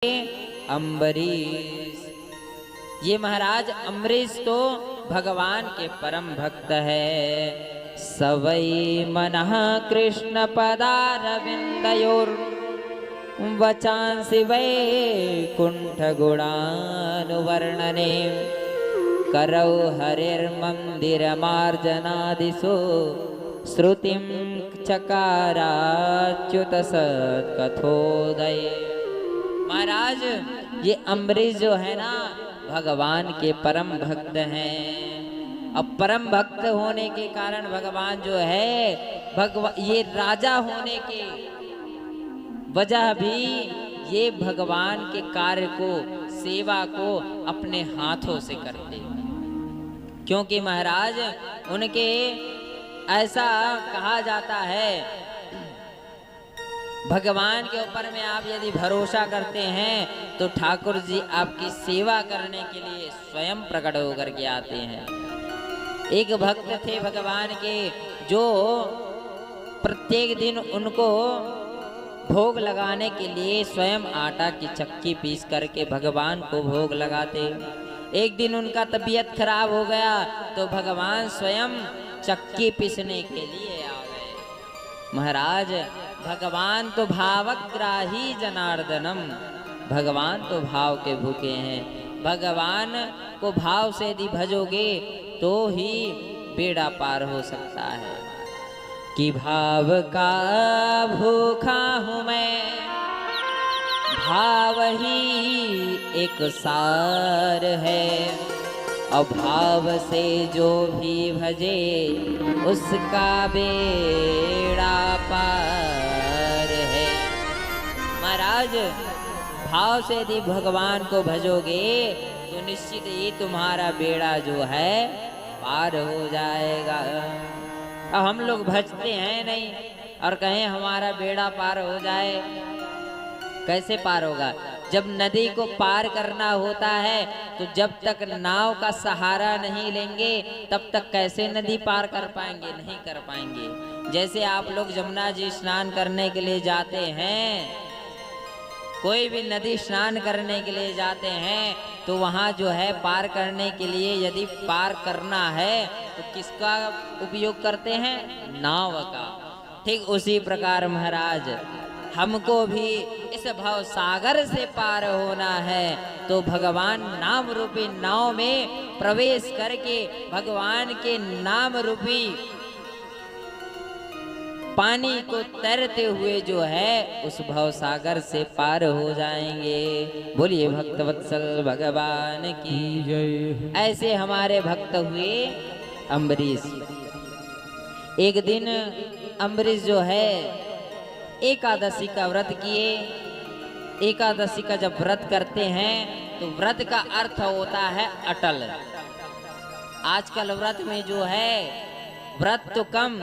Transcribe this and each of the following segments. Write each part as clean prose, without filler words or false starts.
अम्बरीश। ये महाराज अम्बरीश तो भगवान के परम भक्त है। सवै मनः कृष्ण पदारविंदयोर वचांसि वैकुंठ गुणानुवर्णने करौ हरिर्मन्दिरमार्जनादिषु श्रुतिं चकाराच्युत सत्कथोदय। महाराज ये अम्बरीश जो है ना भगवान के परम भक्त हैं। अब परम भक्त होने के कारण भगवान जो है ये राजा होने के वजह भी ये भगवान के कार्य को सेवा को अपने हाथों से करते, क्योंकि महाराज उनके ऐसा कहा जाता है भगवान के ऊपर में आप यदि भरोसा करते हैं तो ठाकुर जी आपकी सेवा करने के लिए स्वयं प्रकट होकर के आते हैं। एक भक्त थे भगवान के जो प्रत्येक दिन उनको भोग लगाने के लिए स्वयं आटा की चक्की पीस करके भगवान को भोग लगाते। एक दिन उनका तबीयत खराब हो गया तो भगवान स्वयं चक्की पीसने के लिए आ गए। महाराज भगवान तो भावग्राही जनार्दनम, भगवान तो भाव के भूखे हैं। भगवान को भाव से यदि भजोगे तो ही बेड़ा पार हो सकता है। कि भाव का भूखा हूँ मैं, भाव ही एक सार है। अभाव से जो भी भजे उसका बेड़ा पार है। महाराज भाव से यदि भगवान को भजोगे तो निश्चित ही तुम्हारा बेड़ा जो है पार हो जाएगा। अब हम लोग भजते हैं नहीं और कहें हमारा बेड़ा पार हो जाए, कैसे पार होगा? जब नदी को पार करना होता है तो जब तक नाव का सहारा नहीं लेंगे तब तक कैसे नदी पार कर पाएंगे? नहीं कर पाएंगे। जैसे आप लोग जमुना जी स्नान करने के लिए जाते हैं, कोई भी नदी स्नान करने के लिए जाते हैं तो वहाँ जो है पार करने के लिए यदि पार करना है तो किसका उपयोग करते हैं? नाव का। ठीक उसी प्रकार महाराज हमको भी इस भव सागर से पार होना है तो भगवान नाम रूपी नाव में प्रवेश करके भगवान के नाम रूपी पानी को तैरते हुए जो है उस भव सागर से पार हो जाएंगे। बोलिए भक्तवत्सल भगवान की जय। ऐसे हमारे भक्त हुए अम्बरीश। एक दिन अम्बरीश जो है एकादशी का व्रत किए। एकादशी का जब व्रत करते हैं तो व्रत का अर्थ होता है अटल। आजकल व्रत में जो है व्रत तो कम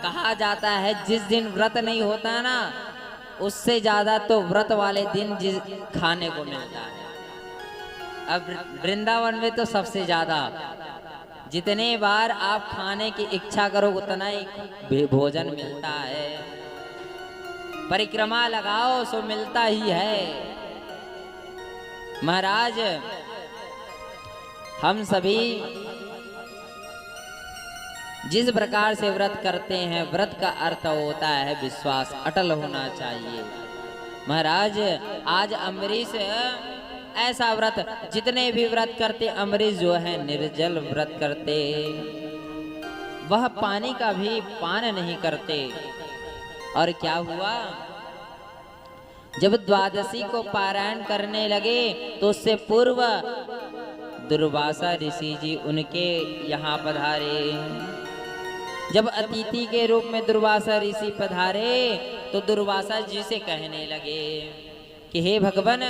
कहा जाता है, जिस दिन व्रत नहीं होता ना उससे ज्यादा तो व्रत वाले दिन जिस खाने को मिलता है। अब वृंदावन में तो सबसे ज्यादा जितने बार आप खाने की इच्छा करो उतना ही भोजन मिलता है। परिक्रमा लगाओ सो मिलता ही है। महाराज हम सभी जिस प्रकार से व्रत करते हैं, व्रत का अर्थ होता है विश्वास, अटल होना चाहिए। महाराज आज अम्बरीश ऐसा व्रत, जितने भी व्रत करते अम्बरीश जो है निर्जल व्रत करते, वह पानी का भी पान नहीं करते। और क्या हुआ? जब द्वादशी को पारायण करने लगे तो उससे पूर्व दुर्वासा ऋषि जी उनके यहाँ पधारे। जब अतिथि के रूप में दुर्वासा ऋषि पधारे तो दुर्वासा जी से कहने लगे कि हे भगवान,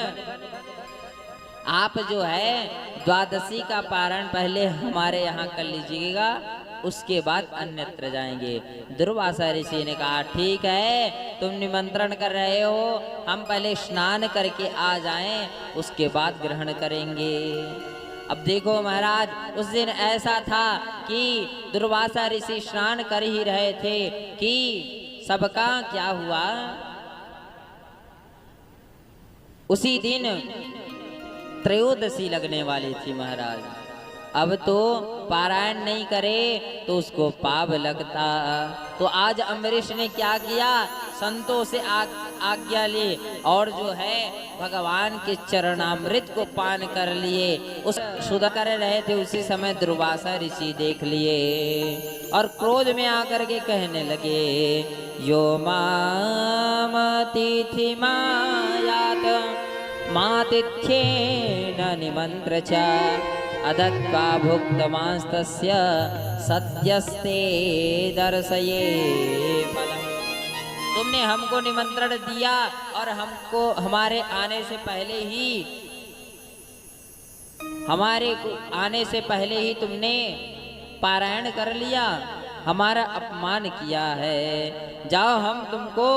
आप जो है द्वादशी का पारायण पहले हमारे यहाँ कर लीजिएगा, उसके बाद अन्यत्र जाएंगे। दुर्वासा ऋषि ने कहा ठीक है, तुम निमंत्रण कर रहे हो, हम पहले स्नान करके आ जाएं, उसके बाद ग्रहण करेंगे। अब देखो महाराज उस दिन ऐसा था कि दुर्वासा ऋषि स्नान कर ही रहे थे कि सबका क्या हुआ, उसी दिन त्रयोदशी लगने वाली थी महाराज। अब तो पारायण नहीं करे तो उसको पाप लगता। तो आज अम्बरीश ने क्या किया, संतों से आज्ञा ली और जो है भगवान के चरणामृत को पान कर लिए। उस सुधा कर रहे थे, उसी समय दुर्वासा ऋषि देख लिए और क्रोध में आकर के कहने लगे, यो माम तिथि मायात मातिथ्येन निमंत्र च अदत्वा भुक्तमास्तस्य सद्यस्ते दर्शये फलम्। तुमने हमको निमंत्रण दिया और हमको हमारे आने से पहले ही तुमने पारायण कर लिया, हमारा अपमान किया है। जाओ हम तुमको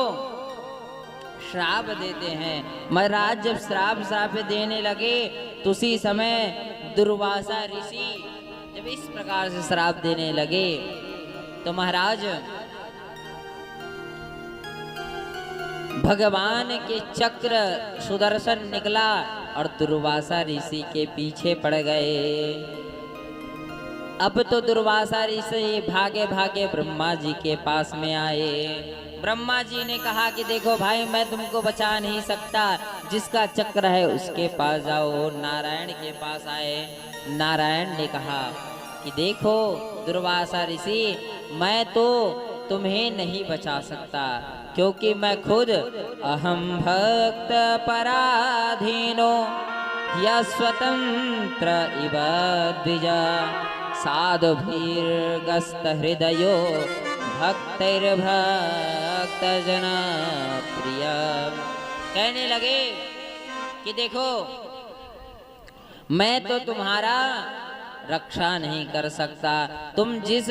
श्राप देते हैं। महाराज जब श्राप देने लगे तो उसी समय दुर्वासा ऋषि जब इस प्रकार से श्राप देने लगे तो महाराज भगवान के चक्र सुदर्शन निकला और दुर्वासा ऋषि के पीछे पड़ गए। अब तो दुर्वासा ऋषि भागे भागे ब्रह्मा जी के पास में आए। ब्रह्मा जी ने कहा कि देखो भाई, मैं तुमको बचा नहीं सकता, जिसका चक्र है उसके पास जाओ। नारायण के पास आए। नारायण ने कहा कि देखो दुर्वासा ऋषि, मैं तो तुम्हें नहीं बचा सकता, क्योंकि मैं खुद अहम भक्त पराधीनो या स्वतंत्र इव द्विजा साधुभिर्गस्त हृदयो भक्तिर्भक्त जन प्रिय। कहने लगे कि देखो, मैं तो तुम्हारा रक्षा नहीं कर सकता। तुम जिस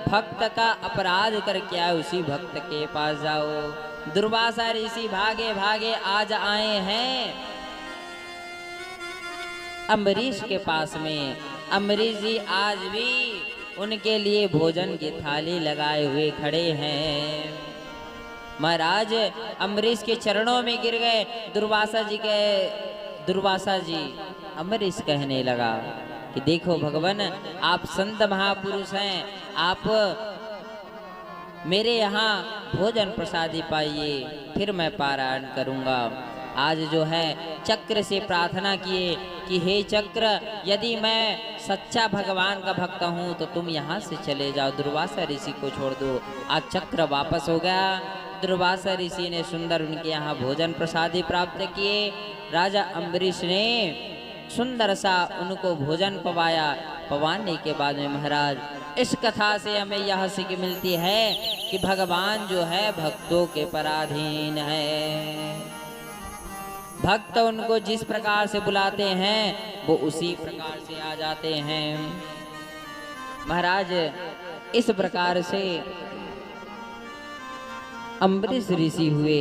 भक्त का अपराध करके आए उसी भक्त के पास जाओ। दुर्वासा ऋषि भागे भागे आज आए हैं अम्बरीश के पास में। अम्बरीश जी आज भी उनके लिए भोजन की थाली लगाए हुए खड़े हैं। महाराज अम्बरीश के चरणों में गिर गए। दुर्वासा जी अम्बरीश कहने लगा कि देखो भगवान, आप संत महापुरुष हैं, आप मेरे यहाँ भोजन प्रसादी पाइए, फिर मैं पारायण करूँगा। आज जो है चक्र से प्रार्थना किए कि हे चक्र, यदि मैं सच्चा भगवान का भक्त हूँ तो तुम यहाँ से चले जाओ, दुर्वासा ऋषि को छोड़ दो। आज चक्र वापस हो गया। दुर्वासा ऋषि ने सुंदर उनके यहाँ भोजन प्रसादी प्राप्त किए। राजा अम्बरीश ने सुंदर सा उनको भोजन पवाने के बाद में महाराज, इस कथा से हमें यह सीख मिलती है कि भगवान जो है भक्तों के पराधीन है। भक्त उनको जिस प्रकार से बुलाते हैं वो उसी प्रकार से आ जाते हैं। महाराज इस प्रकार से अम्बरीश ऋषि हुए।